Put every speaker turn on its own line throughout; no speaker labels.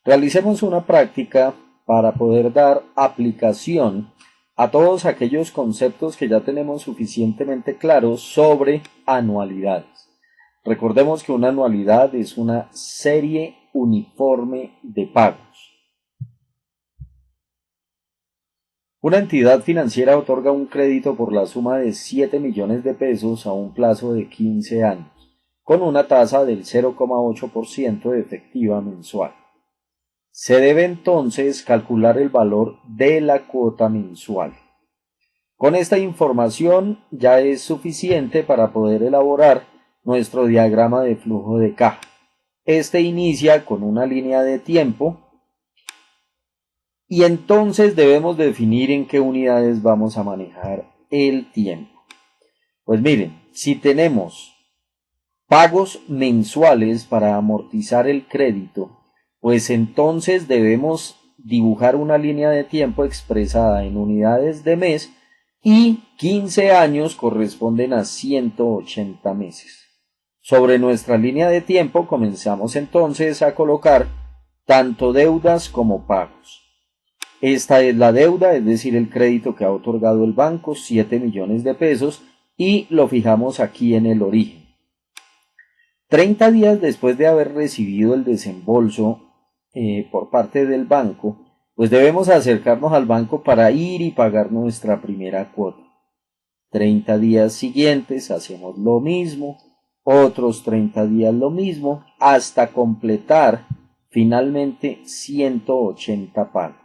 Realicemos una práctica para poder dar aplicación a todos aquellos conceptos que ya tenemos suficientemente claros sobre anualidades. Recordemos que una anualidad es una serie uniforme de pagos. Una entidad financiera otorga un crédito por la suma de 7 millones de pesos a un plazo de 15 años, con una tasa del 0,8% efectiva mensual. Se debe entonces calcular el valor de la cuota mensual. Con esta información ya es suficiente para poder elaborar nuestro diagrama de flujo de caja. Este inicia con una línea de tiempo y entonces debemos definir en qué unidades vamos a manejar el tiempo. Pues miren, si tenemos pagos mensuales para amortizar el crédito, pues entonces debemos dibujar una línea de tiempo expresada en unidades de mes y 15 años corresponden a 180 meses. Sobre nuestra línea de tiempo comenzamos entonces a colocar tanto deudas como pagos. Esta es la deuda, es decir, el crédito que ha otorgado el banco, 7 millones de pesos, y lo fijamos aquí en el origen. 30 días después de haber recibido el desembolso por parte del banco, pues debemos acercarnos al banco para ir y pagar nuestra primera cuota. 30 días siguientes hacemos lo mismo, otros 30 días lo mismo, hasta completar finalmente 180 pagos.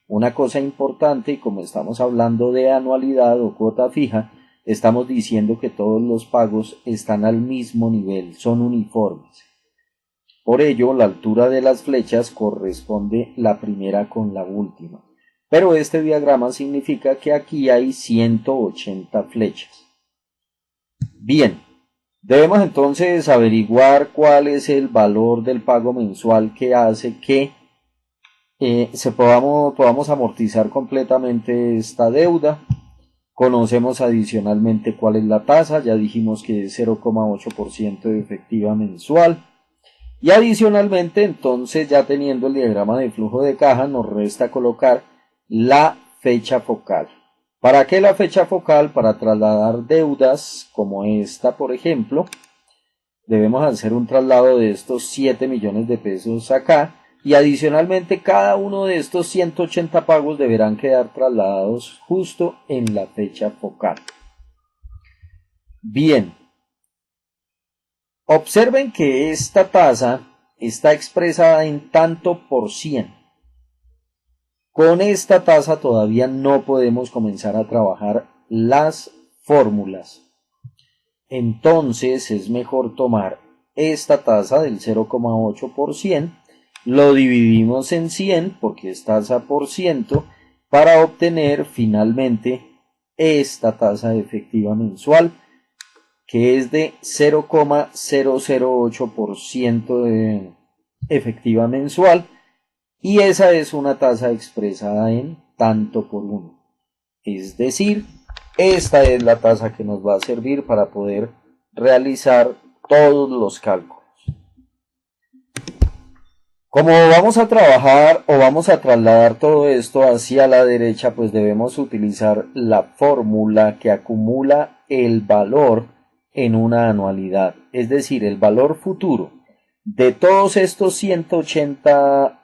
Una cosa importante, y como estamos hablando de anualidad o cuota fija, estamos diciendo que todos los pagos están al mismo nivel, son uniformes. Por ello, la altura de las flechas corresponde la primera con la última. Pero este diagrama significa que aquí hay 180 flechas. Bien, debemos entonces averiguar cuál es el valor del pago mensual que hace que podamos amortizar completamente esta deuda. Conocemos adicionalmente cuál es la tasa, ya dijimos que es 0,8% de efectiva mensual. Y adicionalmente, entonces, ya teniendo el diagrama de flujo de caja, nos resta colocar la fecha focal. ¿Para qué la fecha focal? Para trasladar deudas como esta, por ejemplo. Debemos hacer un traslado de estos 7 millones de pesos acá. Y adicionalmente, cada uno de estos 180 pagos deberán quedar trasladados justo en la fecha focal. Bien. Observen que esta tasa está expresada en tanto por 100. Con esta tasa todavía no podemos comenzar a trabajar las fórmulas. Entonces es mejor tomar esta tasa del 0,8%, lo dividimos en 100 porque es tasa por ciento para obtener finalmente esta tasa efectiva mensual, que es de 0,008% de efectiva mensual, y esa es una tasa expresada en tanto por uno. Es decir, esta es la tasa que nos va a servir para poder realizar todos los cálculos. Como vamos a trabajar o vamos a trasladar todo esto hacia la derecha, pues debemos utilizar la fórmula que acumula el valor en una anualidad, es decir, el valor futuro de todos estos 180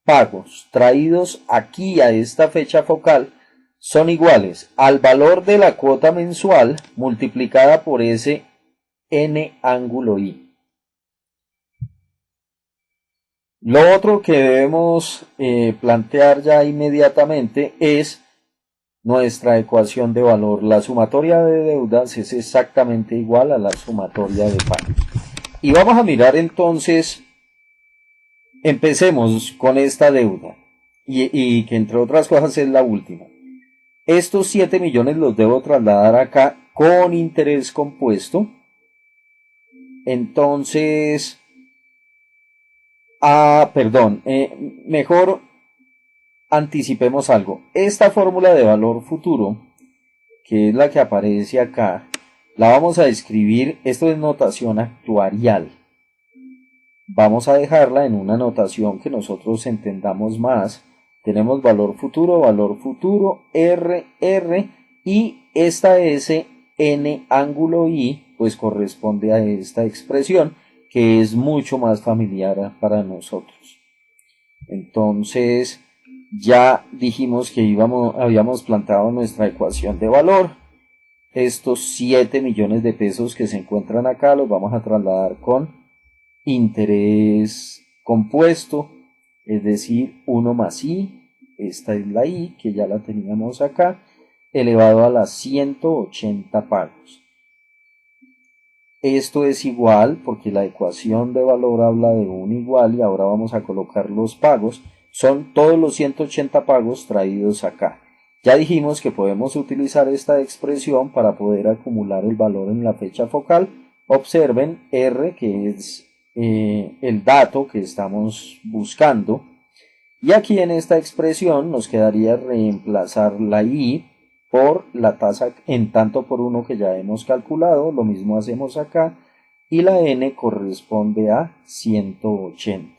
pagos traídos aquí a esta fecha focal son iguales al valor de la cuota mensual multiplicada por ese n ángulo i. Lo otro que debemos plantear ya inmediatamente es nuestra ecuación de valor. La sumatoria de deudas es exactamente igual a la sumatoria de pagos. Y vamos a mirar entonces, empecemos con esta deuda, y que entre otras cosas es la última. Estos 7 millones los debo trasladar acá con interés compuesto. Entonces, mejor anticipemos algo. Esta fórmula de valor futuro, que es la que aparece acá, la vamos a escribir, esto es notación actuarial. vamos a dejarla en una notación que nosotros entendamos más. Tenemos valor futuro, R, y esta S, N ángulo I, pues corresponde a esta expresión que es mucho más familiar para nosotros. Entonces, ya dijimos que habíamos planteado nuestra ecuación de valor. Estos 7 millones de pesos que se encuentran acá los vamos a trasladar con interés compuesto, es decir, 1 más I, esta es la I que ya la teníamos acá, elevado a las 180 pagos. Esto es igual porque la ecuación de valor habla de un igual y ahora vamos a colocar los pagos. Son todos los 180 pagos traídos acá. Ya dijimos que podemos utilizar esta expresión para poder acumular el valor en la fecha focal. Observen R, que es el dato que estamos buscando. Y aquí en esta expresión nos quedaría reemplazar la I por la tasa en tanto por 1 que ya hemos calculado, lo mismo hacemos acá, y la N corresponde a 180.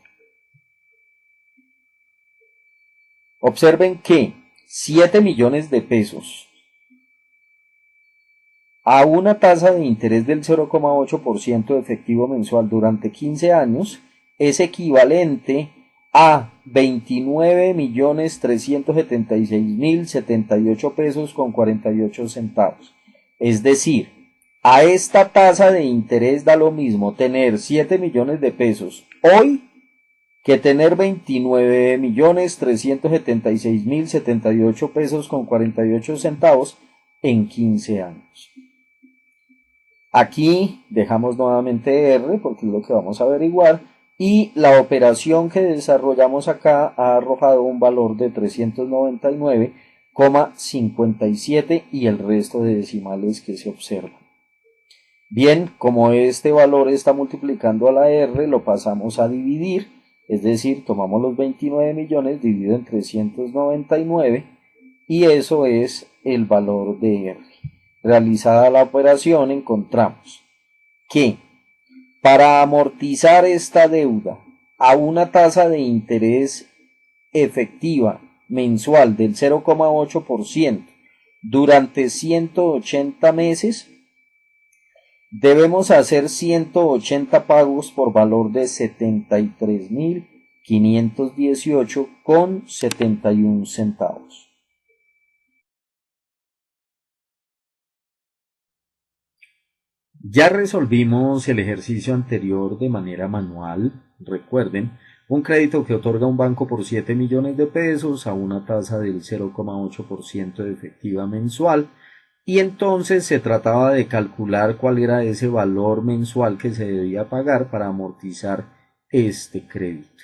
Observen que 7 millones de pesos a una tasa de interés del 0,8% efectivo mensual durante 15 años es equivalente a 29.376.078 pesos con 48 centavos. Es decir, a esta tasa de interés da lo mismo tener 7 millones de pesos hoy que tener 29.376.078 pesos con 48 centavos en 15 años. Aquí dejamos nuevamente R porque es lo que vamos a averiguar. Y la operación que desarrollamos acá ha arrojado un valor de 399,57 y el resto de decimales que se observan. Bien, como este valor está multiplicando a la R, lo pasamos a dividir, es decir, tomamos los 29 millones dividido en 399 y eso es el valor de R. Realizada la operación encontramos que para amortizar esta deuda a una tasa de interés efectiva mensual del 0,8% durante 180 meses, debemos hacer 180 pagos por valor de 73.518,71 centavos. Ya resolvimos el ejercicio anterior de manera manual. Recuerden, un crédito que otorga un banco por 7 millones de pesos a una tasa del 0,8% de efectiva mensual. Y entonces se trataba de calcular cuál era ese valor mensual que se debía pagar para amortizar este crédito.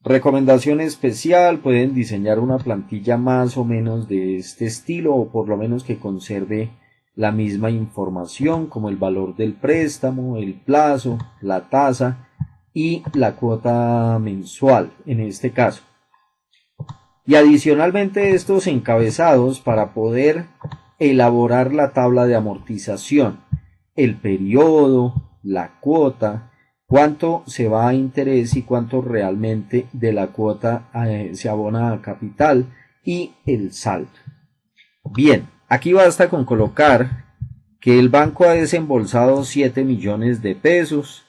Recomendación especial, pueden diseñar una plantilla más o menos de este estilo o por lo menos que conserve la misma información como el valor del préstamo, el plazo, la tasa y la cuota mensual en este caso. Y adicionalmente estos encabezados para poder elaborar la tabla de amortización, el periodo, la cuota, cuánto se va a interés y cuánto realmente de la cuota se abona a capital y el saldo. Bien, aquí basta con colocar que el banco ha desembolsado 7 millones de pesos.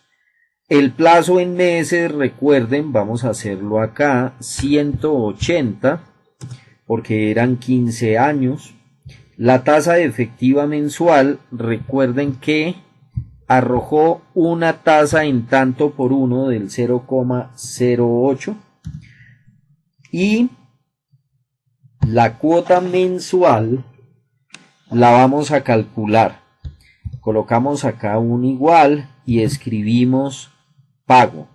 El plazo en meses, recuerden, vamos a hacerlo acá, 180, porque eran 15 años. La tasa efectiva mensual, recuerden que arrojó una tasa en tanto por 1 del 0,08 y la cuota mensual la vamos a calcular. Colocamos acá un igual y escribimos pago.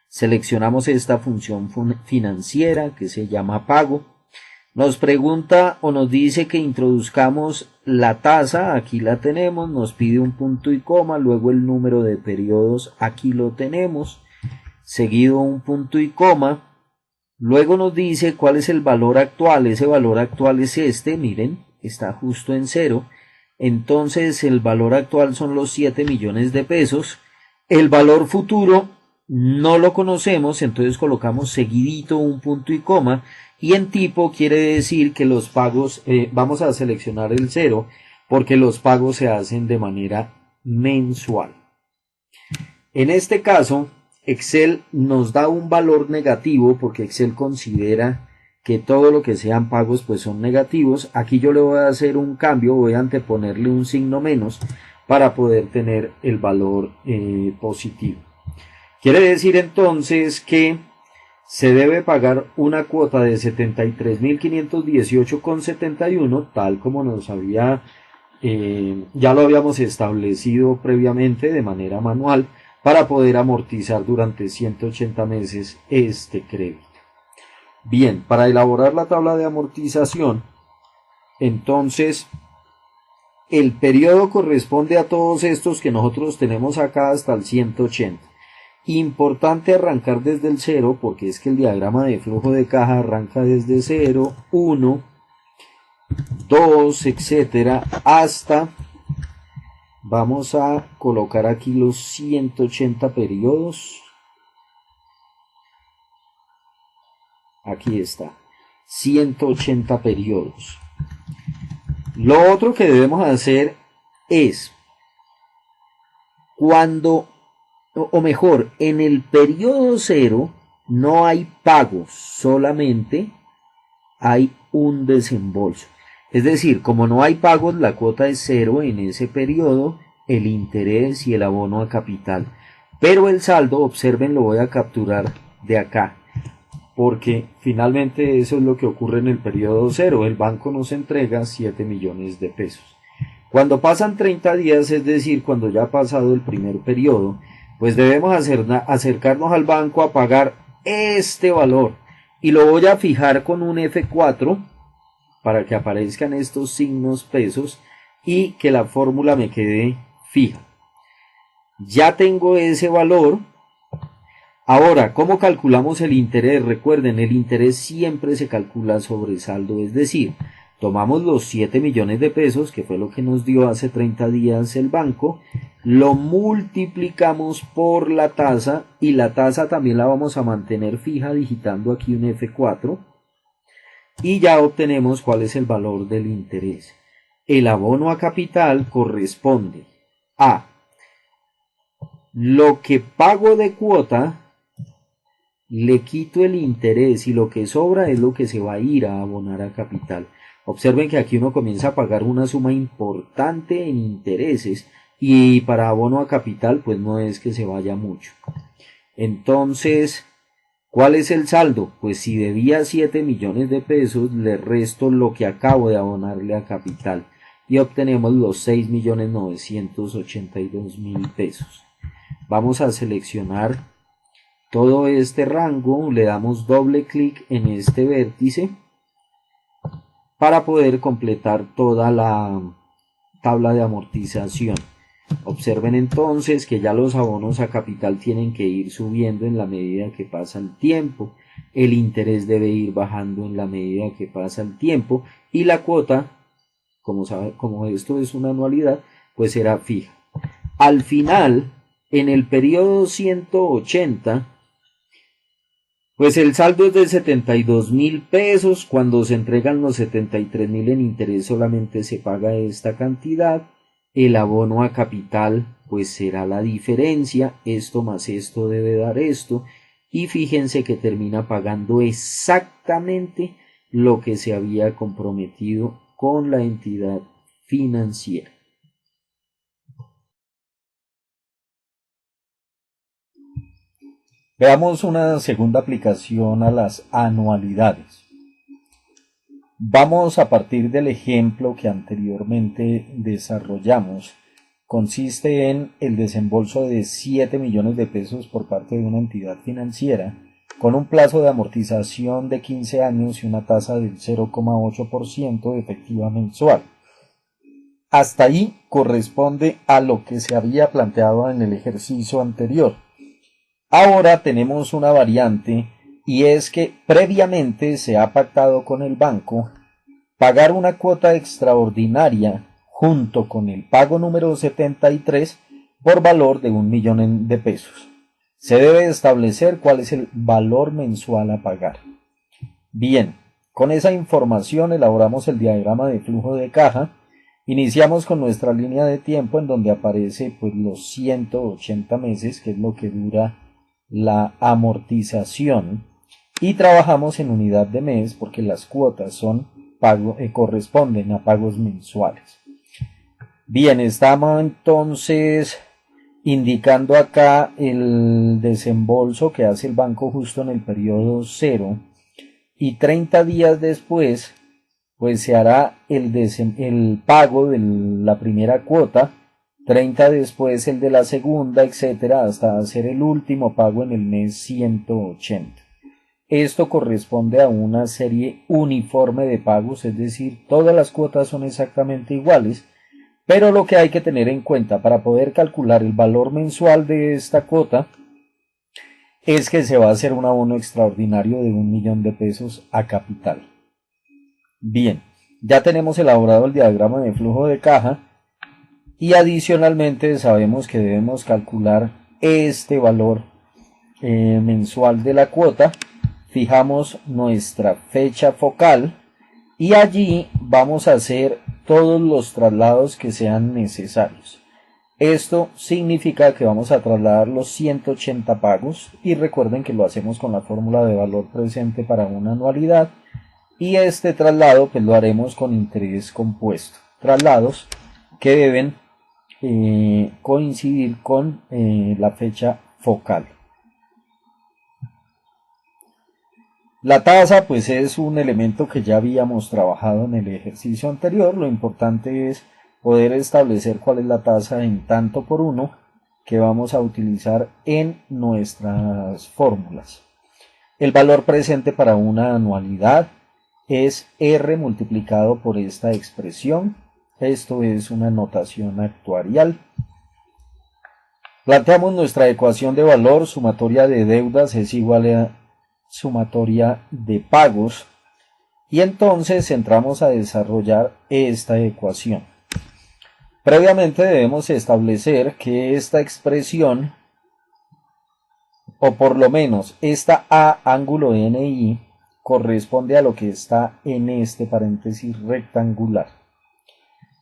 Seleccionamos esta función financiera que se llama pago. Nos pregunta o nos dice que introduzcamos la tasa, aquí la tenemos, nos pide un punto y coma, luego el número de periodos, aquí lo tenemos, seguido un punto y coma, luego nos dice cuál es el valor actual, ese valor actual es este, miren, está justo en 0, entonces el valor actual son los 7 millones de pesos, el valor futuro no lo conocemos, entonces colocamos seguidito un punto y coma, y en tipo quiere decir que los pagos, vamos a seleccionar el 0 porque los pagos se hacen de manera mensual. En este caso, Excel nos da un valor negativo porque Excel considera que todo lo que sean pagos pues son negativos. Aquí yo le voy a hacer un cambio, voy a anteponerle un signo menos para poder tener el valor positivo. Quiere decir entonces que se debe pagar una cuota de 73.518,71, tal como nos había, ya lo habíamos establecido previamente de manera manual, para poder amortizar durante 180 meses este crédito. Bien, para elaborar la tabla de amortización, entonces el periodo corresponde a todos estos que nosotros tenemos acá hasta el 180. Importante arrancar desde el 0 porque es que el diagrama de flujo de caja arranca desde 0, 1, 2, etcétera, hasta, vamos a colocar aquí los 180 periodos. Aquí está, 180 periodos. Lo otro que debemos hacer es, cuando, o mejor, en el periodo 0 no hay pagos, solamente hay un desembolso. Es decir, como no hay pagos, la cuota es 0 en ese periodo, el interés y el abono a capital. Pero el saldo, observen, lo voy a capturar de acá, porque finalmente eso es lo que ocurre en el periodo 0. El banco nos entrega 7 millones de pesos. Cuando pasan 30 días, es decir, cuando ya ha pasado el primer periodo, pues debemos acercarnos al banco a pagar este valor. Y lo voy a fijar con un F4 para que aparezcan estos signos pesos y que la fórmula me quede fija. Ya tengo ese valor. Ahora, ¿cómo calculamos el interés? Recuerden, el interés siempre se calcula sobre saldo, es decir, tomamos los 7 millones de pesos, que fue lo que nos dio hace 30 días el banco, lo multiplicamos por la tasa, y la tasa también la vamos a mantener fija digitando aquí un F4, y ya obtenemos cuál es el valor del interés. El abono a capital corresponde a lo que pago de cuota, le quito el interés y lo que sobra es lo que se va a ir a abonar a capital. Observen que aquí uno comienza a pagar una suma importante en intereses y para abono a capital pues no es que se vaya mucho. Entonces, ¿cuál es el saldo? Pues si debía 7 millones de pesos, le resto lo que acabo de abonarle a capital y obtenemos los 6.982.000 pesos. Vamos a seleccionar todo este rango, le damos doble clic en este vértice para poder completar toda la tabla de amortización. Observen entonces que ya los abonos a capital tienen que ir subiendo en la medida que pasa el tiempo, el interés debe ir bajando en la medida que pasa el tiempo y la cuota, como esto es una anualidad, pues será fija. Al final, en el periodo 180, pues el saldo es de 72.000 pesos, cuando se entregan los 73.000 en interés solamente se paga esta cantidad, el abono a capital pues será la diferencia, esto más esto debe dar esto, y fíjense que termina pagando exactamente lo que se había comprometido con la entidad financiera. Veamos una segunda aplicación a las anualidades. Vamos a partir del ejemplo que anteriormente desarrollamos. Consiste en el desembolso de 7 millones de pesos por parte de una entidad financiera con un plazo de amortización de 15 años y una tasa del 0,8% efectiva mensual. Hasta ahí corresponde a lo que se había planteado en el ejercicio anterior. Ahora tenemos una variante y es que previamente se ha pactado con el banco pagar una cuota extraordinaria junto con el pago número 73 por valor de 1 millón de pesos. Se debe establecer cuál es el valor mensual a pagar. Bien, con esa información elaboramos el diagrama de flujo de caja. Iniciamos con nuestra línea de tiempo en donde aparece pues los 180 meses, que es lo que dura la amortización, y trabajamos en unidad de mes porque las cuotas son corresponden a pagos mensuales. Bien, estamos entonces indicando acá el desembolso que hace el banco justo en el periodo 0, y 30 días después pues se hará el pago de la primera cuota, 30 después el de la segunda, etcétera, hasta hacer el último pago en el mes 180. Esto corresponde a una serie uniforme de pagos, es decir, todas las cuotas son exactamente iguales, pero lo que hay que tener en cuenta para poder calcular el valor mensual de esta cuota es que se va a hacer un abono extraordinario de 1.000.000 de pesos a capital. Bien, ya tenemos elaborado el diagrama de flujo de caja y adicionalmente sabemos que debemos calcular este valor mensual de la cuota. Fijamos nuestra fecha focal y allí vamos a hacer todos los traslados que sean necesarios. Esto significa que vamos a trasladar los 180 pagos y recuerden que lo hacemos con la fórmula de valor presente para una anualidad, y este traslado pues lo haremos con interés compuesto, traslados que deben coincidir con la fecha focal. La tasa pues es un elemento que ya habíamos trabajado en el ejercicio anterior. Lo importante es poder establecer cuál es la tasa en tanto por uno que vamos a utilizar en nuestras fórmulas. El valor presente para una anualidad es R multiplicado por esta expresión. Esto es una notación actuarial. Planteamos nuestra ecuación de valor. Sumatoria de deudas es igual a sumatoria de pagos, y entonces entramos a desarrollar esta ecuación. Previamente debemos establecer que esta expresión, o por lo menos esta A ángulo NI, corresponde a lo que está en este paréntesis rectangular.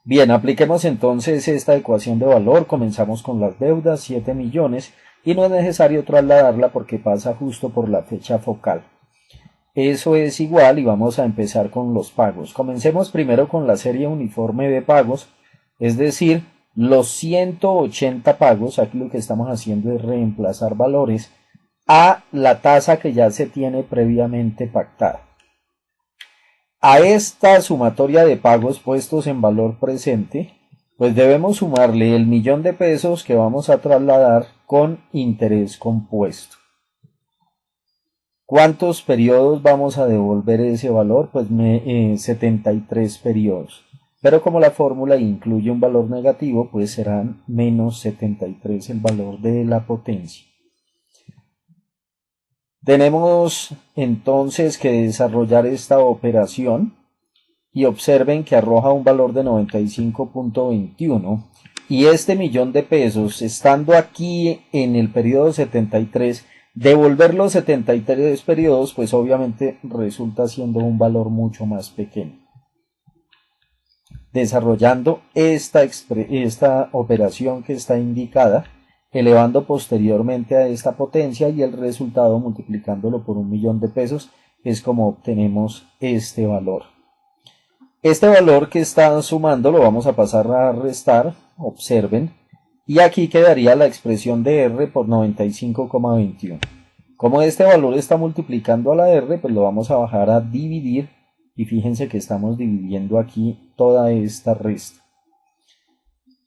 Bien, apliquemos entonces esta ecuación de valor. Comenzamos con las deudas, 7 millones, y no es necesario trasladarla porque pasa justo por la fecha focal. Eso es igual, y vamos a empezar con los pagos. Comencemos primero con la serie uniforme de pagos, es decir, los 180 pagos. Aquí lo que estamos haciendo es reemplazar valores a la tasa que ya se tiene previamente pactada. A esta sumatoria de pagos puestos en valor presente, pues debemos sumarle el 1.000.000 de pesos que vamos a trasladar con interés compuesto. ¿Cuántos periodos vamos a devolver ese valor? Pues 73 periodos. Pero como la fórmula incluye un valor negativo, pues serán menos 73 el valor de la potencia. Tenemos entonces que desarrollar esta operación y observen que arroja un valor de 95.21, y este 1.000.000 de pesos, estando aquí en el periodo 73, devolver los 73 periodos pues obviamente resulta siendo un valor mucho más pequeño. Desarrollando esta operación que está indicada, elevando posteriormente a esta potencia, y el resultado multiplicándolo por 1.000.000 de pesos es como obtenemos este valor. Este valor que está sumando lo vamos a pasar a restar, observen, y aquí quedaría la expresión de R por 95,21. Como este valor está multiplicando a la R, pues lo vamos a bajar a dividir, y fíjense que estamos dividiendo aquí toda esta resta.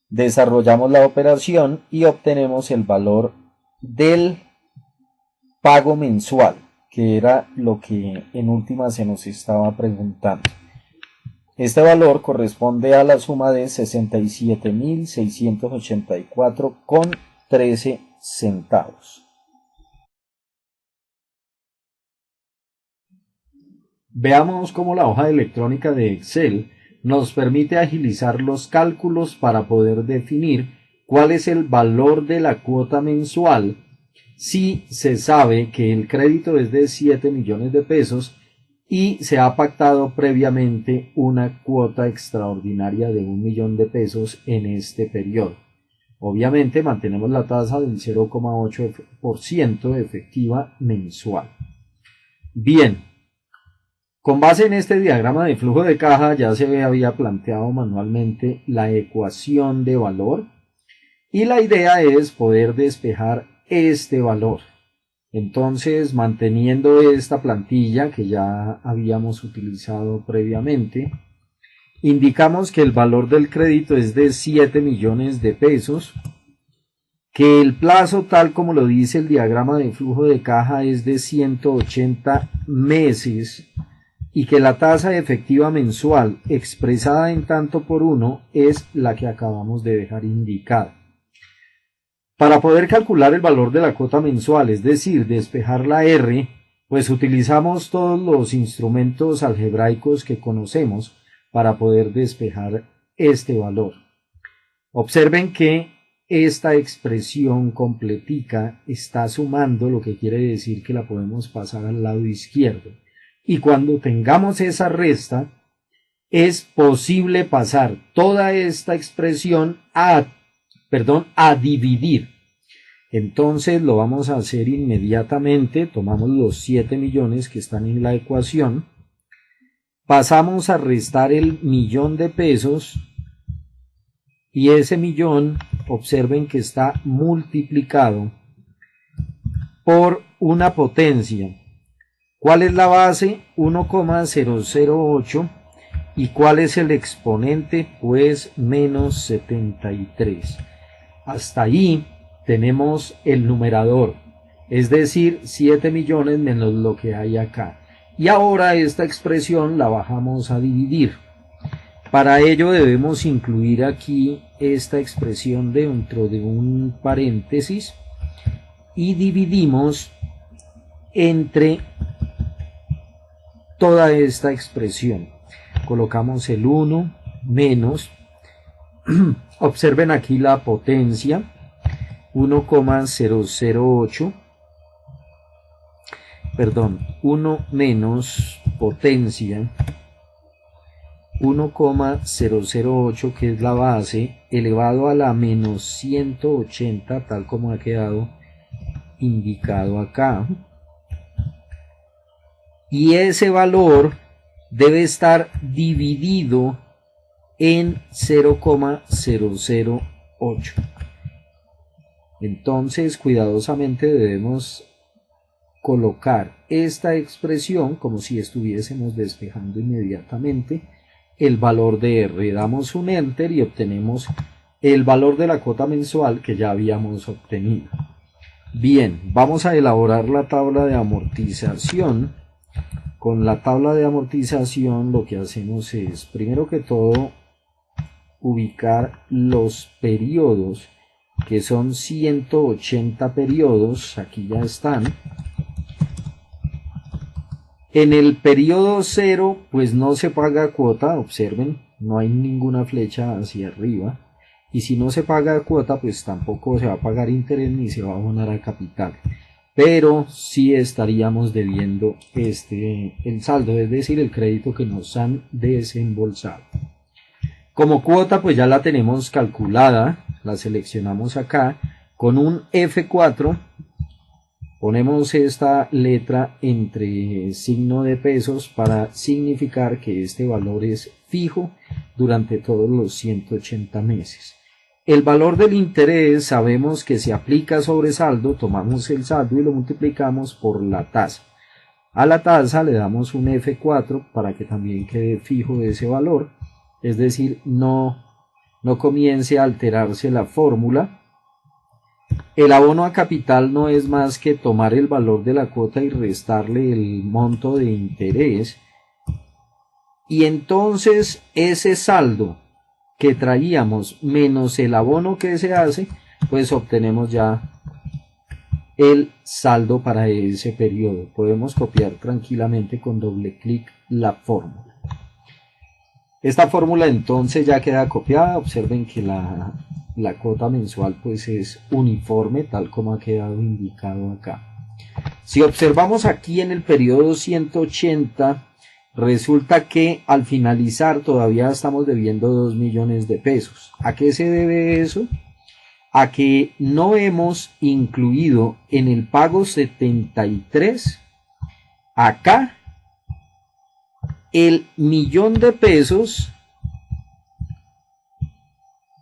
Desarrollamos la operación y obtenemos el valor del pago mensual, que era lo que en última se nos estaba preguntando. Este valor corresponde a la suma de 67.684,13 centavos. Veamos cómo la hoja electrónica de Excel nos permite agilizar los cálculos para poder definir cuál es el valor de la cuota mensual si se sabe que el crédito es de 7 millones de pesos y se ha pactado previamente una cuota extraordinaria de 1 millón de pesos en este periodo. Obviamente mantenemos la tasa del 0,8% efectiva mensual. Bien, con base en este diagrama de flujo de caja ya se había planteado manualmente la ecuación de valor y la idea es poder despejar este valor. Entonces, manteniendo esta plantilla que ya habíamos utilizado previamente, indicamos que el valor del crédito es de 7 millones de pesos, que el plazo tal como lo dice el diagrama de flujo de caja es de 180 meses y que la tasa efectiva mensual expresada en tanto por uno es la que acabamos de dejar indicada. Para poder calcular el valor de la cuota mensual, es decir, despejar la R, pues utilizamos todos los instrumentos algebraicos que conocemos para poder despejar este valor. Observen que esta expresión completica está sumando, lo que quiere decir que la podemos pasar al lado izquierdo. Y cuando tengamos esa resta, es posible pasar toda esta expresión a dividir. Entonces lo vamos a hacer inmediatamente. Tomamos los 7 millones que están en la ecuación, pasamos a restar el millón de pesos y ese millón, observen que está multiplicado por una potencia. ¿Cuál es la base? 1,008. ¿Y cuál es el exponente? Pues menos 73. Hasta ahí tenemos el numerador, es decir, 7 millones menos lo que hay acá. Y ahora esta expresión la bajamos a dividir. Para ello debemos incluir aquí esta expresión dentro de un paréntesis y dividimos entre toda esta expresión. Colocamos el 1 menos, observen aquí la potencia, 1,008, 1 menos potencia, 1,008 que es la base, elevado a la menos 180, tal como ha quedado indicado acá. Y ese valor debe estar dividido en 0,008. Entonces, cuidadosamente debemos colocar esta expresión como si estuviésemos despejando inmediatamente el valor de R. Damos un Enter y obtenemos el valor de la cuota mensual que ya habíamos obtenido. Bien, vamos a elaborar la tabla de amortización. Con la tabla de amortización lo que hacemos es, primero que todo, ubicar los periodos, que son 180 periodos, aquí ya están. En el periodo 0, pues no se paga cuota, observen, no hay ninguna flecha hacia arriba. Y si no se paga cuota, pues tampoco se va a pagar interés ni se va a abonar a capital. Pero sí estaríamos debiendo el saldo, es decir, el crédito que nos han desembolsado. Como cuota, pues ya la tenemos calculada, la seleccionamos acá, con un F4, ponemos esta letra entre signo de pesos para significar que este valor es fijo durante todos los 180 meses. El valor del interés sabemos que se aplica sobre saldo, tomamos el saldo y lo multiplicamos por la tasa. A la tasa le damos un F4 para que también quede fijo ese valor, es decir, no comience a alterarse la fórmula. El abono a capital no es más que tomar el valor de la cuota y restarle el monto de interés. Y entonces ese saldo que traíamos menos el abono que se hace, pues obtenemos ya el saldo para ese periodo. Podemos copiar tranquilamente con doble clic la fórmula. Esta fórmula entonces ya queda copiada. Observen que la la cuota mensual pues es uniforme, tal como ha quedado indicado acá. Si observamos aquí en el periodo 180, resulta que al finalizar todavía estamos debiendo 2 millones de pesos. ¿A qué se debe eso? A que no hemos incluido en el pago 73 acá el millón de pesos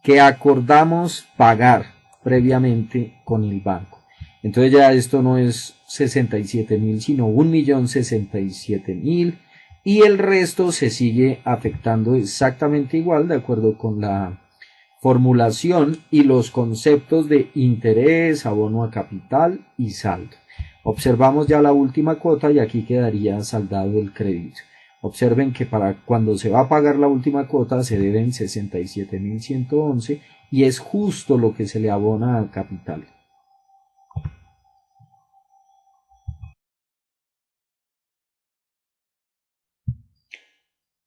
que acordamos pagar previamente con el banco. Entonces ya esto no es 67.000, sino 1.067.000, y el resto se sigue afectando exactamente igual de acuerdo con la formulación y los conceptos de interés, abono a capital y saldo. Observamos ya la última cuota y aquí quedaría saldado el crédito. Observen que para cuando se va a pagar la última cuota se deben 67.111 y es justo lo que se le abona a capital.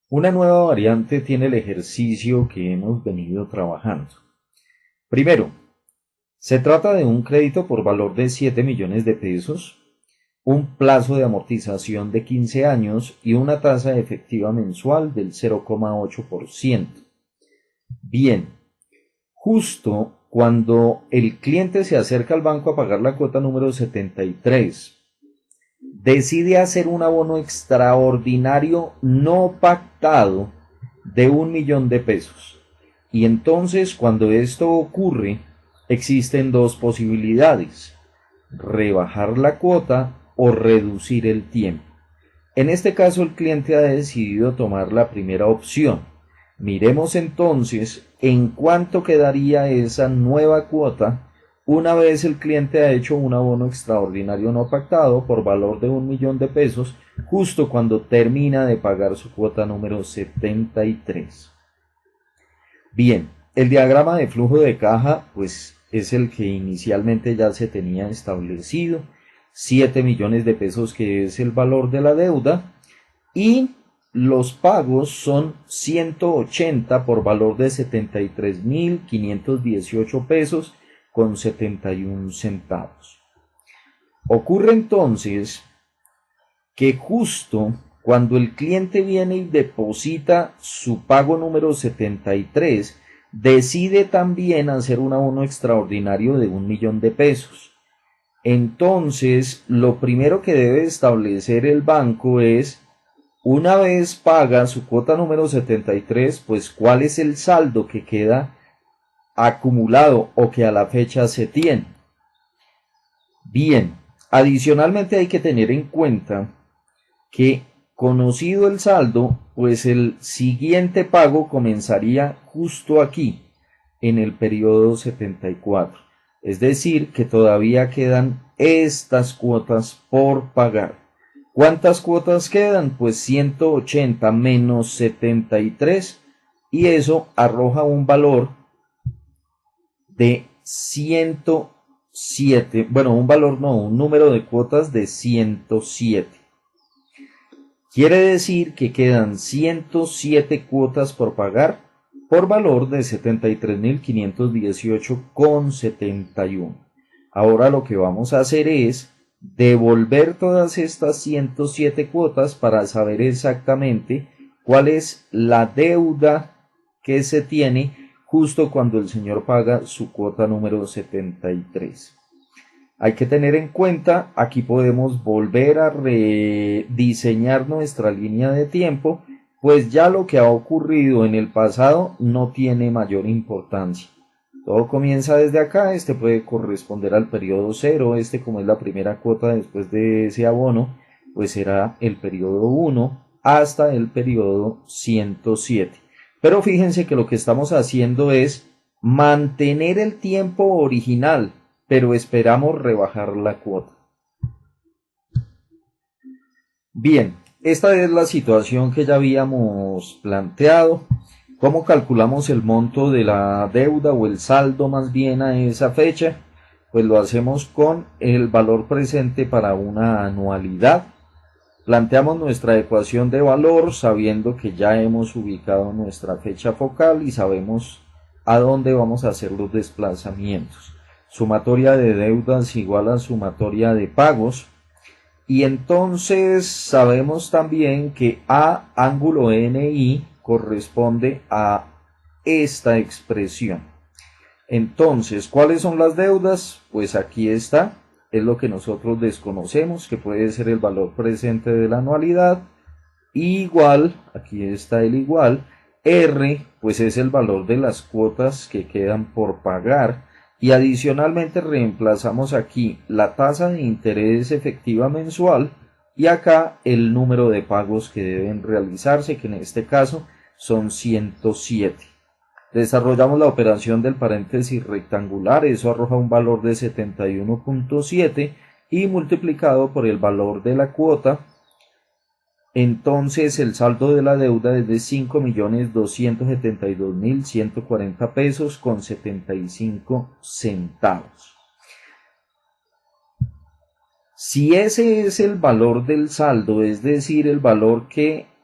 Una nueva variante tiene el ejercicio que hemos venido trabajando. Primero, se trata de un crédito por valor de 7 millones de pesos, un plazo de amortización de 15 años y una tasa efectiva mensual del 0,8%. Bien, justo cuando el cliente se acerca al banco a pagar la cuota número 73, decide hacer un abono extraordinario no pactado de 1 millón de pesos. Y entonces, cuando esto ocurre, existen dos posibilidades: rebajar la cuota o reducir el tiempo. En este caso, el cliente ha decidido tomar la primera opción. Miremos entonces en cuánto quedaría esa nueva cuota una vez el cliente ha hecho un abono extraordinario no pactado por valor de 1 millón de pesos, justo cuando termina de pagar su cuota número 73. Bien, el diagrama de flujo de caja pues es el que inicialmente ya se tenía establecido, 7 millones de pesos que es el valor de la deuda, y los pagos son 180 por valor de 73.518 pesos con 71 centavos. Ocurre entonces que justo cuando el cliente viene y deposita su pago número 73, decide también hacer un abono extraordinario de 1 millón de pesos. Entonces, lo primero que debe establecer el banco es, una vez paga su cuota número 73, pues cuál es el saldo que queda acumulado o que a la fecha se tiene. Bien, adicionalmente hay que tener en cuenta que, conocido el saldo, pues el siguiente pago comenzaría justo aquí, en el periodo 74. Es decir, que todavía quedan estas cuotas por pagar. ¿Cuántas cuotas quedan? Pues 180 menos 73, y eso arroja un valor de 107, bueno, un número de cuotas de 107. Quiere decir que quedan 107 cuotas por pagar por valor de 73.518,71. Ahora lo que vamos a hacer es devolver todas estas 107 cuotas para saber exactamente cuál es la deuda que se tiene justo cuando el señor paga su cuota número 73. Hay que tener en cuenta, aquí podemos volver a rediseñar nuestra línea de tiempo, pues ya lo que ha ocurrido en el pasado no tiene mayor importancia. Todo comienza desde acá, este puede corresponder al periodo 0, como es la primera cuota después de ese abono, pues será el periodo 1 hasta el periodo 107. Pero fíjense que lo que estamos haciendo es mantener el tiempo original, pero esperamos rebajar la cuota. Bien, esta es la situación que ya habíamos planteado. ¿Cómo calculamos el monto de la deuda o el saldo más bien a esa fecha? Pues lo hacemos con el valor presente para una anualidad. Planteamos nuestra ecuación de valor sabiendo que ya hemos ubicado nuestra fecha focal y sabemos a dónde vamos a hacer los desplazamientos. Sumatoria de deudas igual a sumatoria de pagos. Y entonces sabemos también que A ángulo NI corresponde a esta expresión. Entonces, ¿cuáles son las deudas? Pues aquí está, es lo que nosotros desconocemos, que puede ser el valor presente de la anualidad. Igual, aquí está el igual, R, pues es el valor de las cuotas que quedan por pagar. Y adicionalmente reemplazamos aquí la tasa de interés efectiva mensual y acá el número de pagos que deben realizarse, que en este caso son 107. Desarrollamos la operación del paréntesis rectangular, eso arroja un valor de 71.7 y multiplicado por el valor de la cuota, entonces el saldo de la deuda es de 5.272.140 pesos con 75 centavos. Si ese es el valor del saldo, es decir, el valor que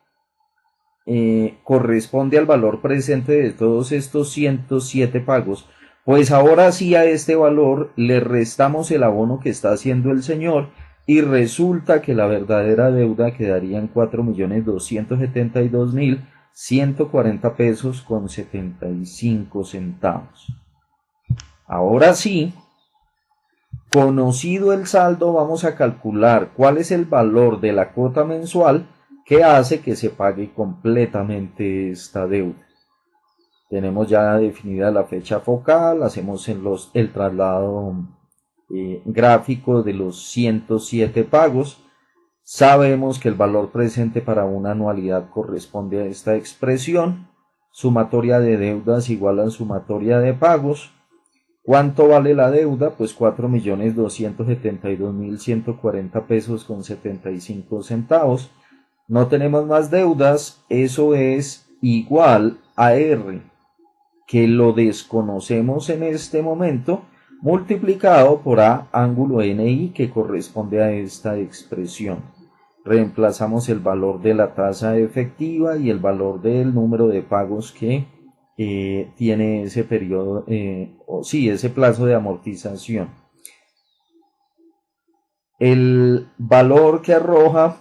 corresponde al valor presente de todos estos 107 pagos, pues ahora sí a este valor le restamos el abono que está haciendo el señor y resulta que la verdadera deuda quedaría en 4.272.140 pesos con 75 centavos. Ahora sí, conocido el saldo, vamos a calcular cuál es el valor de la cuota mensual que hace que se pague completamente esta deuda. Tenemos ya definida la fecha focal, hacemos el traslado gráfico de los 107 pagos. Sabemos que el valor presente para una anualidad corresponde a esta expresión. Sumatoria de deudas igual a sumatoria de pagos. ¿Cuánto vale la deuda? Pues 4.272.140 pesos con 75 centavos. No tenemos más deudas, eso es igual a R, que lo desconocemos en este momento, multiplicado por A ángulo NI, que corresponde a esta expresión. Reemplazamos el valor de la tasa efectiva y el valor del número de pagos que tiene ese periodo, ese plazo de amortización. El valor que arroja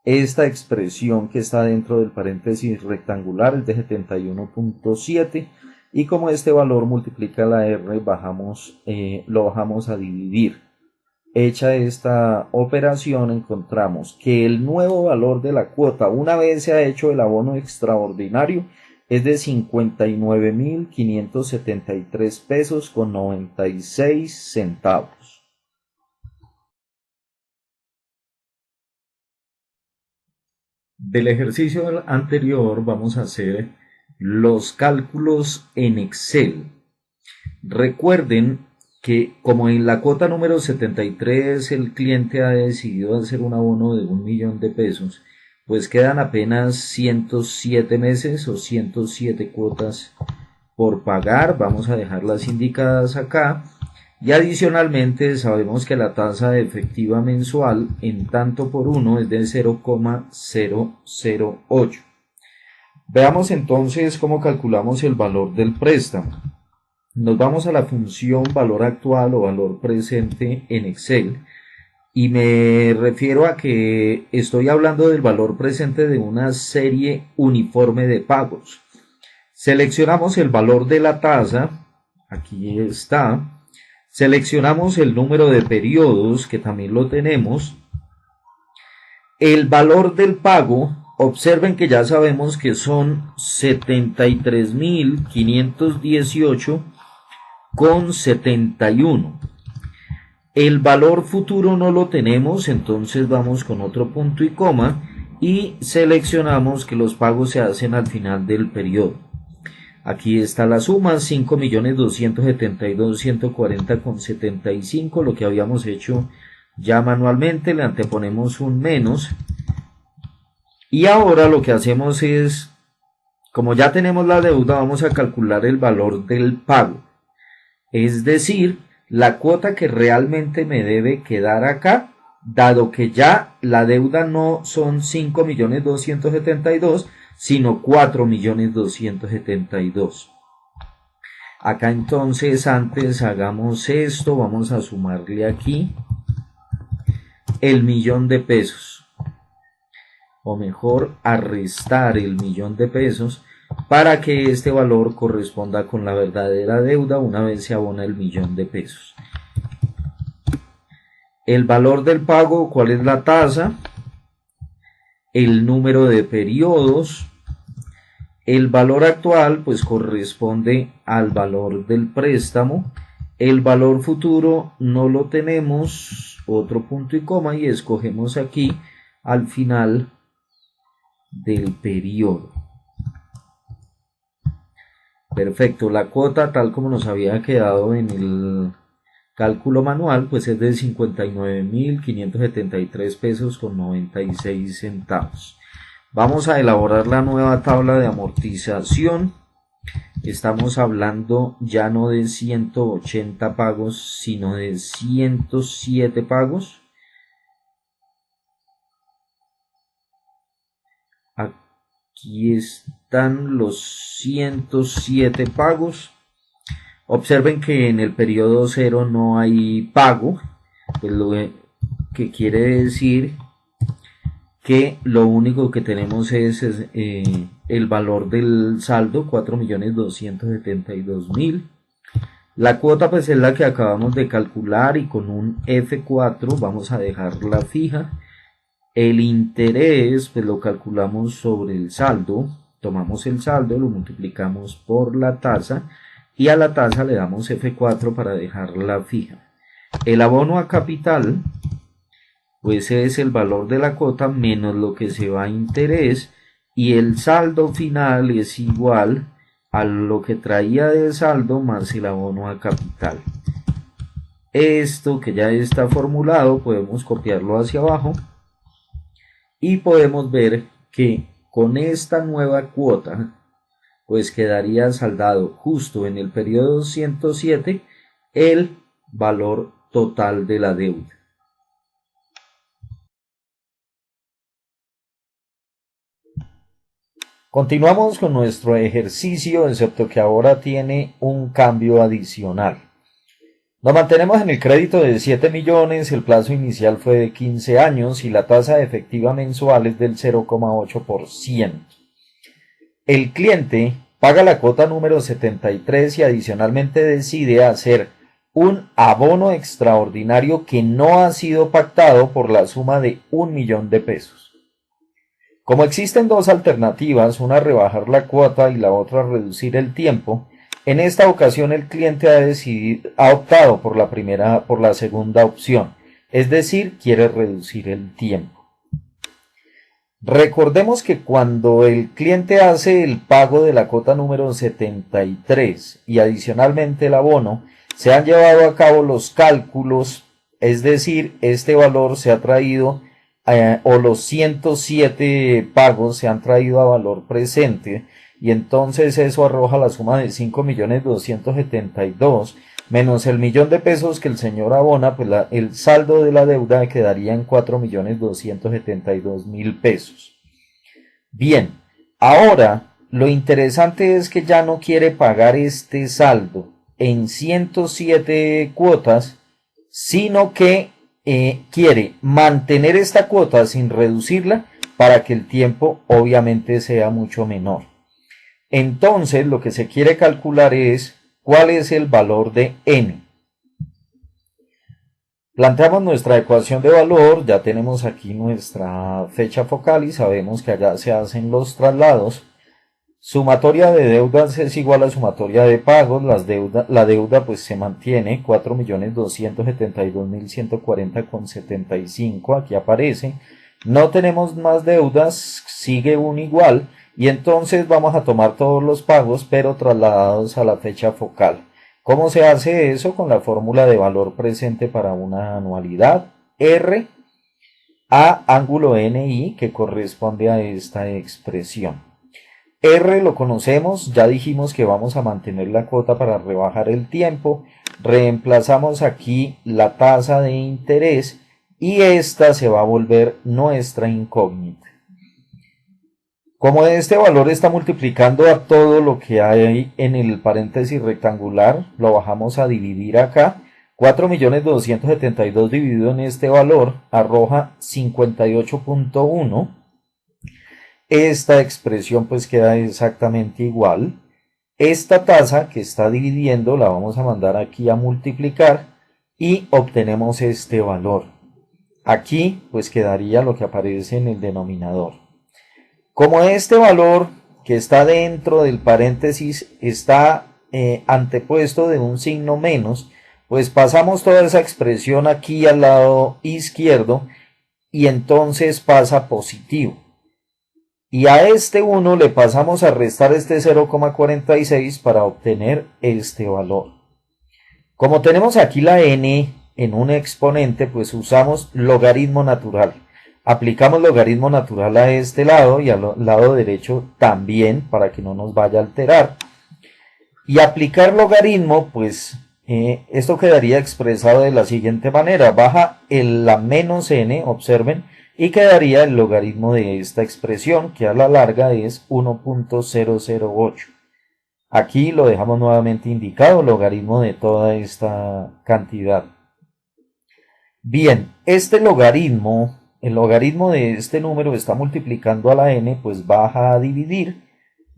esta expresión que está dentro del paréntesis rectangular es de 71.7 y como este valor multiplica la R, lo bajamos a dividir. Hecha esta operación, encontramos que el nuevo valor de la cuota, una vez se ha hecho el abono extraordinario, es de 59.573 pesos con 96 centavos. Del ejercicio anterior vamos a hacer los cálculos en Excel. Recuerden que como en la cuota número 73 el cliente ha decidido hacer un abono de 1.000.000 de pesos, pues quedan apenas 107 meses o 107 cuotas por pagar. Vamos a dejarlas indicadas acá. Y adicionalmente sabemos que la tasa efectiva mensual en tanto por uno es de 0,008. Veamos entonces cómo calculamos el valor del préstamo. Nos vamos a la función valor actual o valor presente en Excel y me refiero a que estoy hablando del valor presente de una serie uniforme de pagos. Seleccionamos el valor de la tasa, aquí está. Seleccionamos el número de periodos, que también lo tenemos. El valor del pago, observen que ya sabemos que son 73.518,71. El valor futuro no lo tenemos, entonces vamos con otro punto y coma y seleccionamos que los pagos se hacen al final del periodo. Aquí está la suma, 5.272.140,75, lo que habíamos hecho ya manualmente, le anteponemos un menos. Y ahora lo que hacemos es, como ya tenemos la deuda, vamos a calcular el valor del pago. Es decir, la cuota que realmente me debe quedar acá, dado que ya la deuda no son 5.272.000, sino 4.272.000. Acá entonces antes hagamos esto, vamos a sumarle aquí el $1.000.000, o mejor a restar el $1.000.000 para que este valor corresponda con la verdadera deuda una vez se abona el $1.000.000. El valor del pago, ¿cuál es la tasa? El número de periodos. El valor actual pues corresponde al valor del préstamo. El valor futuro no lo tenemos, otro punto y coma, y escogemos aquí al final del periodo. Perfecto, la cuota tal como nos había quedado en el cálculo manual pues es de 59.573 pesos con 96 centavos. Vamos a elaborar la nueva tabla de amortización. Estamos hablando ya no de 180 pagos, sino de 107 pagos. Aquí están los 107 pagos. Observen que en el periodo 0 no hay pago, pues lo que quiere decir que lo único que tenemos es el valor del saldo, 4.272.000. La cuota pues es la que acabamos de calcular y con un F4 vamos a dejarla fija. El interés pues lo calculamos sobre el saldo, tomamos el saldo, lo multiplicamos por la tasa y a la tasa le damos F4 para dejarla fija. El abono a capital pues es el valor de la cuota menos lo que se va a interés y el saldo final es igual a lo que traía de saldo más el abono a capital. Esto que ya está formulado podemos copiarlo hacia abajo y podemos ver que con esta nueva cuota pues quedaría saldado justo en el periodo 107 el valor total de la deuda. Continuamos con nuestro ejercicio, excepto que ahora tiene un cambio adicional. Nos mantenemos en el crédito de 7 millones, el plazo inicial fue de 15 años y la tasa efectiva mensual es del 0,8%. El cliente paga la cuota número 73 y adicionalmente decide hacer un abono extraordinario que no ha sido pactado por la suma de $1.000.000. Como existen dos alternativas, una rebajar la cuota y la otra reducir el tiempo, en esta ocasión el cliente ha optado por la segunda opción, es decir, quiere reducir el tiempo. Recordemos que cuando el cliente hace el pago de la cuota número 73 y adicionalmente el abono, se han llevado a cabo los cálculos, es decir, este valor se ha traído o los 107 pagos se han traído a valor presente y entonces eso arroja la suma de 5.272.000 menos el $1.000.000 que el señor abona, pues el saldo de la deuda quedaría en 4.272.000 pesos. Bien, ahora lo interesante es que ya no quiere pagar este saldo en 107 cuotas, sino que quiere mantener esta cuota sin reducirla para que el tiempo obviamente sea mucho menor. Entonces lo que se quiere calcular es cuál es el valor de n. Planteamos nuestra ecuación de valor, ya tenemos aquí nuestra fecha focal y sabemos que allá se hacen los traslados. Sumatoria de deudas es igual a sumatoria de pagos, la deuda pues se mantiene, 4.272.140,75, aquí aparece. No tenemos más deudas, sigue un igual, y entonces vamos a tomar todos los pagos, pero trasladados a la fecha focal. ¿Cómo se hace eso? Con la fórmula de valor presente para una anualidad, R a ángulo NI, que corresponde a esta expresión. R lo conocemos, ya dijimos que vamos a mantener la cuota para rebajar el tiempo, reemplazamos aquí la tasa de interés y esta se va a volver nuestra incógnita. Como este valor está multiplicando a todo lo que hay en el paréntesis rectangular, lo bajamos a dividir acá. 4.272.000 dividido en este valor arroja 58.1. Esta expresión pues queda exactamente igual. Esta tasa que está dividiendo la vamos a mandar aquí a multiplicar y obtenemos este valor. Aquí pues quedaría lo que aparece en el denominador. Como este valor que está dentro del paréntesis está antepuesto de un signo menos, pues pasamos toda esa expresión aquí al lado izquierdo y entonces pasa positivo. Y a este 1 le pasamos a restar este 0,46 para obtener este valor. Como tenemos aquí la n en un exponente, pues usamos logaritmo natural. Aplicamos logaritmo natural a este lado y al lado derecho también para que no nos vaya a alterar. Y aplicar logaritmo, pues esto quedaría expresado de la siguiente manera. Baja la menos n, observen, y quedaría el logaritmo de esta expresión, que a la larga es 1.008. Aquí lo dejamos nuevamente indicado, logaritmo de toda esta cantidad. Bien, este logaritmo, el logaritmo de este número está multiplicando a la n, pues baja a dividir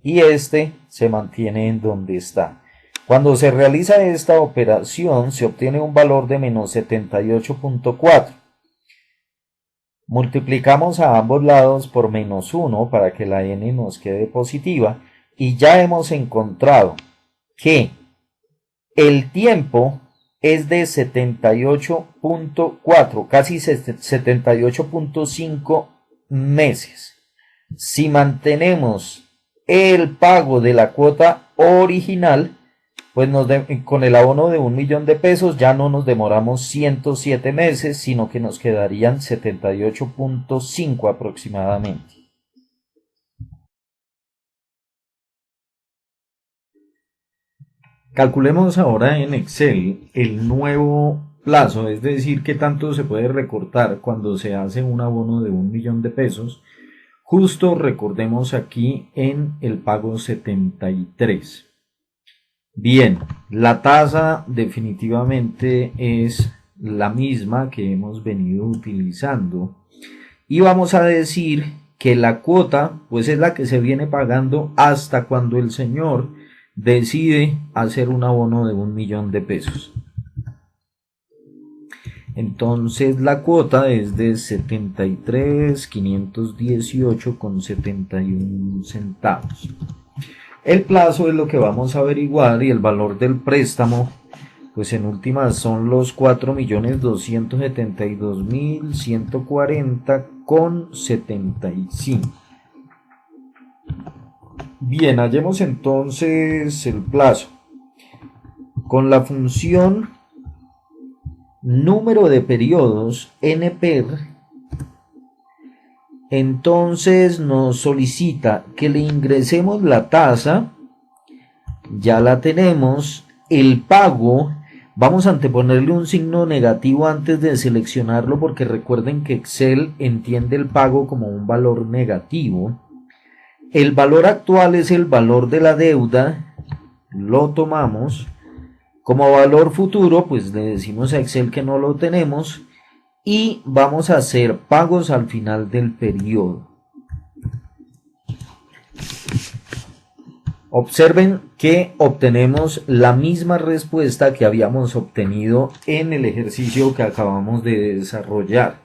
y este se mantiene en donde está. Cuando se realiza esta operación se obtiene un valor de menos 78.4. Multiplicamos a ambos lados por menos 1 para que la n nos quede positiva y ya hemos encontrado que el tiempo es de 78.4, casi 78.5 meses. Si mantenemos el pago de la cuota original, pues con el abono de 1.000.000 de pesos ya no nos demoramos 107 meses, sino que nos quedarían 78.5 aproximadamente. Calculemos ahora en Excel el nuevo plazo, es decir, qué tanto se puede recortar cuando se hace un abono de 1.000.000 de pesos. Justo recordemos aquí en el pago 73. Bien, la tasa definitivamente es la misma que hemos venido utilizando y vamos a decir que la cuota pues es la que se viene pagando hasta cuando el señor decide hacer un abono de 1.000.000 de pesos. Entonces la cuota es de 73.518,71 centavos. El plazo es lo que vamos a averiguar y el valor del préstamo, pues en últimas son los 4.272.140,75. Bien, hallemos entonces el plazo. Con la función número de periodos NPER, entonces nos solicita que le ingresemos la tasa, ya la tenemos, el pago, vamos a anteponerle un signo negativo antes de seleccionarlo porque recuerden que Excel entiende el pago como un valor negativo. El valor actual es el valor de la deuda, lo tomamos. Como valor futuro, pues le decimos a Excel que no lo tenemos y vamos a hacer pagos al final del periodo. Observen que obtenemos la misma respuesta que habíamos obtenido en el ejercicio que acabamos de desarrollar.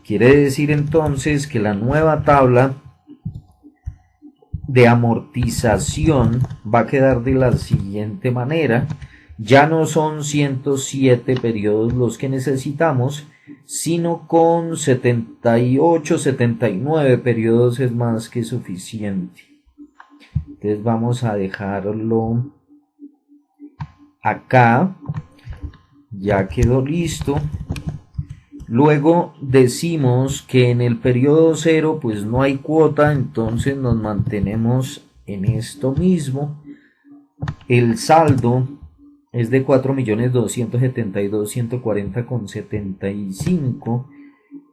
Quiere decir entonces que la nueva tabla de amortización va a quedar de la siguiente manera. Ya no son 107 periodos los que necesitamos, sino con 78, 79 periodos es más que suficiente. Entonces vamos a dejarlo acá. Ya quedó listo. Luego decimos que en el periodo 0 pues no hay cuota, entonces nos mantenemos en esto mismo. El saldo es de 4.272.140,75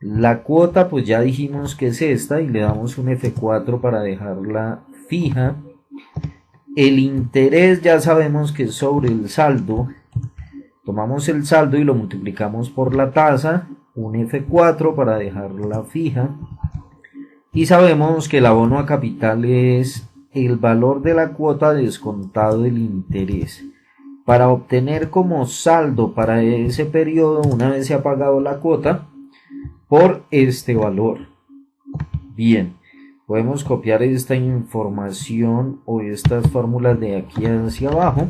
La cuota pues ya dijimos que es esta y le damos un F4 para dejarla fija. El interés ya sabemos que es sobre el saldo. Tomamos el saldo y lo multiplicamos por la tasa, un F4 para dejarla fija. Y sabemos que el abono a capital es el valor de la cuota descontado del interés. Para obtener como saldo para ese periodo, una vez se ha pagado la cuota, por este valor. Bien, podemos copiar esta información o estas fórmulas de aquí hacia abajo.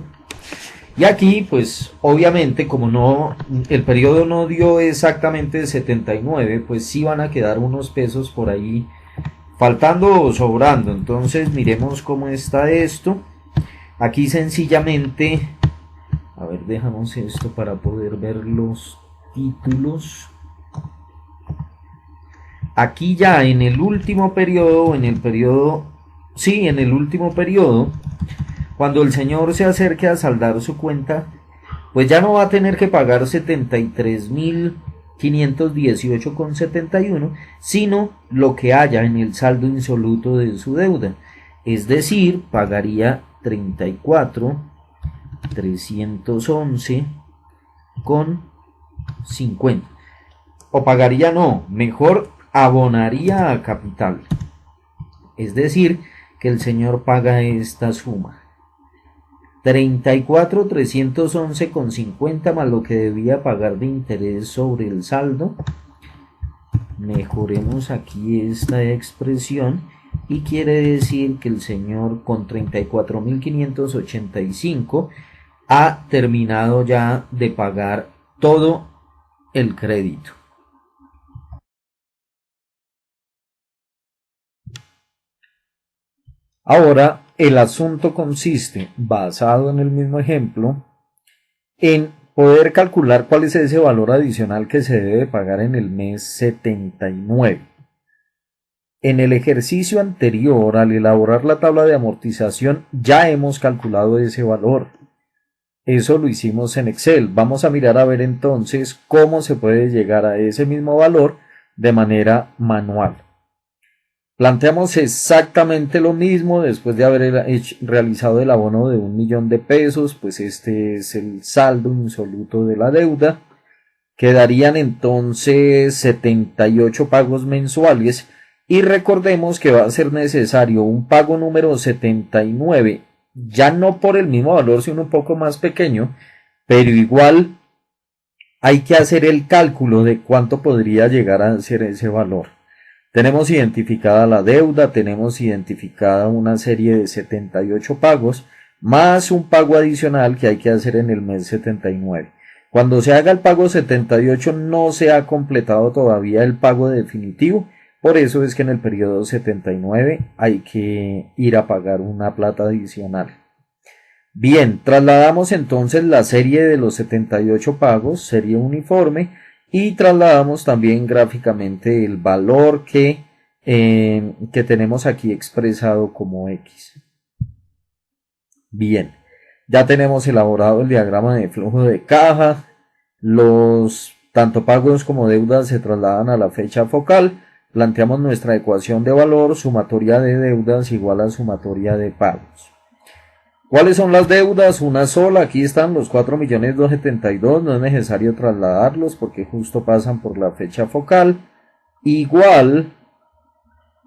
Y aquí, pues, obviamente, como no, el periodo no dio exactamente 79, pues sí van a quedar unos pesos por ahí faltando o sobrando. Entonces, miremos cómo está esto. Aquí sencillamente, a ver, dejamos esto para poder ver los títulos. Aquí ya en el último periodo, en el último periodo, cuando el señor se acerque a saldar su cuenta, pues ya no va a tener que pagar 73.518,71, sino lo que haya en el saldo insoluto de su deuda. Es decir, pagaría 34.311,50. O pagaría no, mejor abonaría a capital. Es decir, que el señor paga esta suma. 34.311,50 más lo que debía pagar de interés sobre el saldo. Mejoremos aquí esta expresión y quiere decir que el señor con 34.585 ha terminado ya de pagar todo el crédito. Ahora, el asunto consiste, basado en el mismo ejemplo, en poder calcular cuál es ese valor adicional que se debe pagar en el mes 79. En el ejercicio anterior, al elaborar la tabla de amortización, ya hemos calculado ese valor. Eso lo hicimos en Excel. Vamos a mirar a ver entonces cómo se puede llegar a ese mismo valor de manera manual. Planteamos exactamente lo mismo después de haber realizado el abono de 1.000.000 de pesos, pues este es el saldo insoluto de la deuda. Quedarían entonces 78 pagos mensuales y recordemos que va a ser necesario un pago número 79, ya no por el mismo valor sino un poco más pequeño, pero igual hay que hacer el cálculo de cuánto podría llegar a ser ese valor. Tenemos identificada la deuda, tenemos identificada una serie de 78 pagos, más un pago adicional que hay que hacer en el mes 79. Cuando se haga el pago 78 no se ha completado todavía el pago definitivo, por eso es que en el periodo 79 hay que ir a pagar una plata adicional. Bien, trasladamos entonces la serie de los 78 pagos, serie uniforme, y trasladamos también gráficamente el valor que tenemos aquí expresado como X. Bien, ya tenemos elaborado el diagrama de flujo de caja, los tanto pagos como deudas se trasladan a la fecha focal, planteamos nuestra ecuación de valor, sumatoria de deudas igual a sumatoria de pagos. ¿Cuáles son las deudas? Una sola, aquí están los 4.272.000, no es necesario trasladarlos porque justo pasan por la fecha focal, igual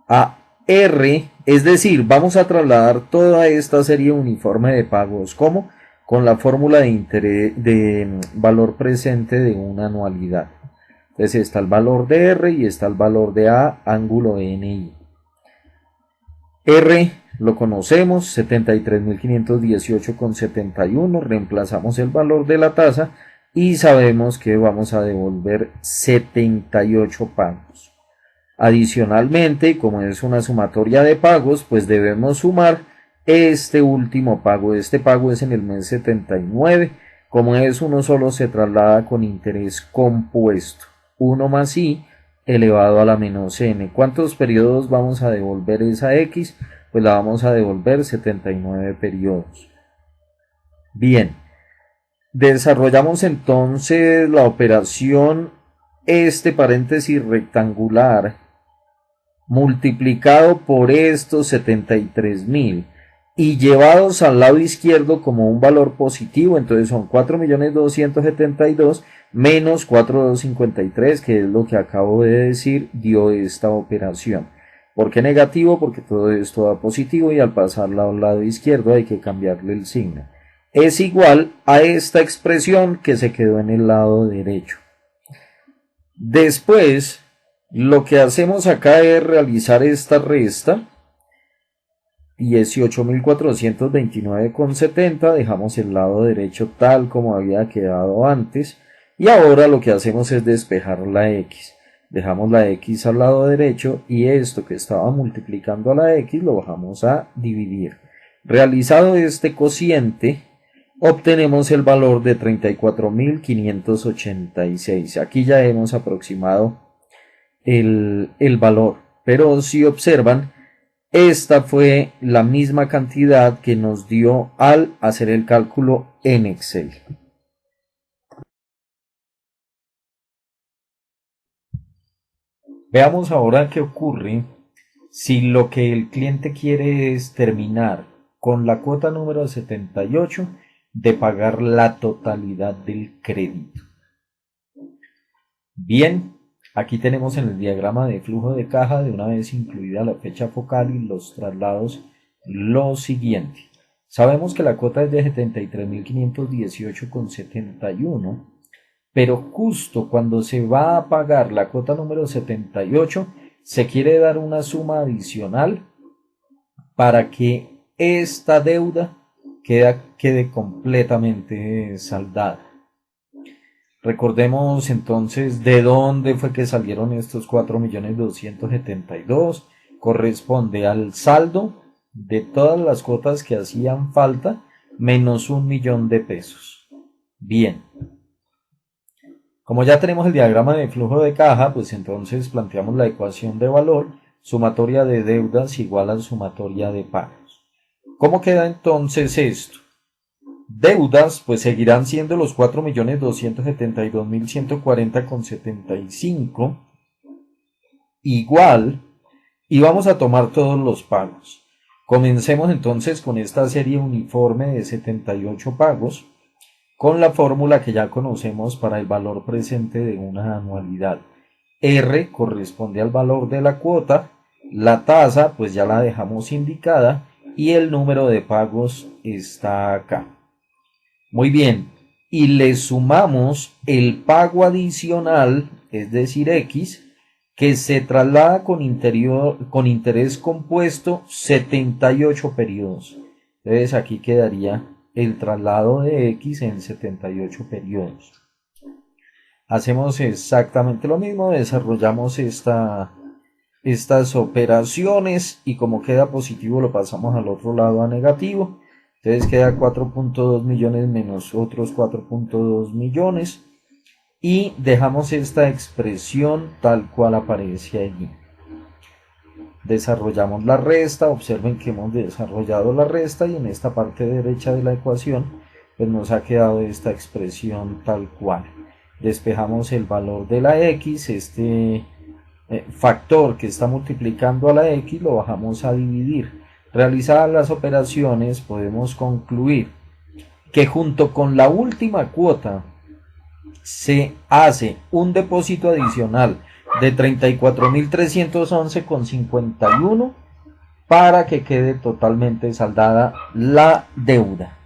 a R, es decir, vamos a trasladar toda esta serie uniforme de pagos, ¿cómo? Con la fórmula de interés de valor presente de una anualidad. Entonces está el valor de R y está el valor de A, ángulo NI. R lo conocemos, 73.518,71, reemplazamos el valor de la tasa y sabemos que vamos a devolver 78 pagos. Adicionalmente, como es una sumatoria de pagos, pues debemos sumar este último pago. Este pago es en el mes 79, como es uno solo se traslada con interés compuesto, 1 más I elevado a la menos n. ¿Cuántos periodos vamos a devolver esa x? Pues la vamos a devolver 79 periodos. Bien, desarrollamos entonces la operación este paréntesis rectangular multiplicado por estos 73.000 y llevados al lado izquierdo como un valor positivo, entonces son 4.272.000 menos 4.253, que es lo que acabo de decir, dio esta operación. ¿Por qué negativo? Porque todo esto da positivo y al pasarla al lado izquierdo hay que cambiarle el signo. Es igual a esta expresión que se quedó en el lado derecho. Después, lo que hacemos acá es realizar esta resta. 18.429,70, dejamos el lado derecho tal como había quedado antes y ahora lo que hacemos es despejar la x. Dejamos la x al lado derecho y esto que estaba multiplicando a la x lo bajamos a dividir. Realizado este cociente, obtenemos el valor de 34.586. Aquí ya hemos aproximado el valor, pero si observan, esta fue la misma cantidad que nos dio al hacer el cálculo en Excel. Veamos ahora qué ocurre si lo que el cliente quiere es terminar con la cuota número 78 de pagar la totalidad del crédito. Bien, aquí tenemos en el diagrama de flujo de caja, de una vez incluida la fecha focal y los traslados, lo siguiente. Sabemos que la cuota es de 73.518,71, pero justo cuando se va a pagar la cuota número 78, se quiere dar una suma adicional para que esta deuda quede completamente saldada. Recordemos entonces de dónde fue que salieron estos 4.272.000. Corresponde al saldo de todas las cuotas que hacían falta menos 1.000.000 de pesos. Bien. Como ya tenemos el diagrama de flujo de caja, pues entonces planteamos la ecuación de valor, sumatoria de deudas igual a sumatoria de pagos. ¿Cómo queda entonces esto? Deudas, pues seguirán siendo los 4.272.140,75 igual, y vamos a tomar todos los pagos. Comencemos entonces con esta serie uniforme de 78 pagos con la fórmula que ya conocemos para el valor presente de una anualidad. R corresponde al valor de la cuota, la tasa pues ya la dejamos indicada y el número de pagos está acá. Muy bien, y le sumamos el pago adicional, es decir, X, que se traslada con interés compuesto 78 periodos. Entonces aquí quedaría el traslado de X en 78 periodos. Hacemos exactamente lo mismo, desarrollamos estas operaciones y como queda positivo lo pasamos al otro lado a negativo. Entonces queda 4.2 millones menos otros 4.2 millones y dejamos esta expresión tal cual aparece allí. Desarrollamos la resta, observen que hemos desarrollado la resta y en esta parte derecha de la ecuación pues nos ha quedado esta expresión tal cual. Despejamos el valor de la x, este factor que está multiplicando a la x lo bajamos a dividir. Realizadas las operaciones podemos concluir que junto con la última cuota se hace un depósito adicional de 34.311,51 para que quede totalmente saldada la deuda.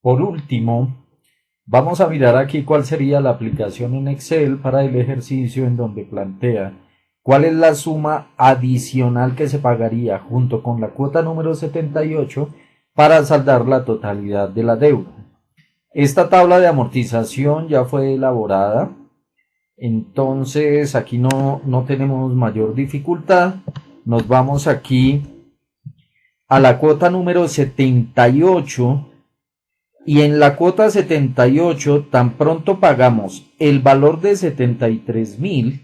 Por último, vamos a mirar aquí cuál sería la aplicación en Excel para el ejercicio en donde plantea cuál es la suma adicional que se pagaría junto con la cuota número 78 para saldar la totalidad de la deuda. Esta tabla de amortización ya fue elaborada, entonces aquí no tenemos mayor dificultad. Nos vamos aquí a la cuota número 78 y en la cuota 78 tan pronto pagamos el valor de 73.000.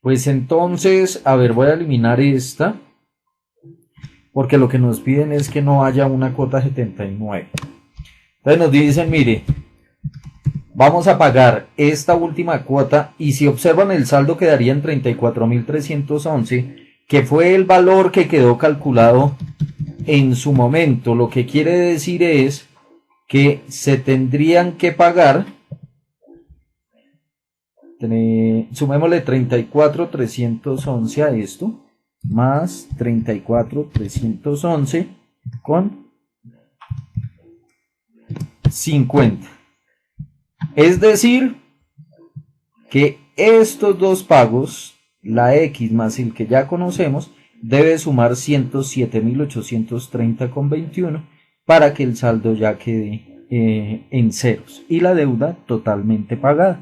Pues entonces, a ver, voy a eliminar esta, porque lo que nos piden es que no haya una cuota 79. Entonces nos dicen, mire, vamos a pagar esta última cuota y si observan el saldo quedaría en 34.311, que fue el valor que quedó calculado en su momento. Lo que quiere decir es que se tendrían que pagar, sumémosle 34.311 a esto, más 34.311 con 50. Es decir, que estos dos pagos, la X más el que ya conocemos, debe sumar 107.830,21 para que el saldo ya quede en ceros y la deuda totalmente pagada.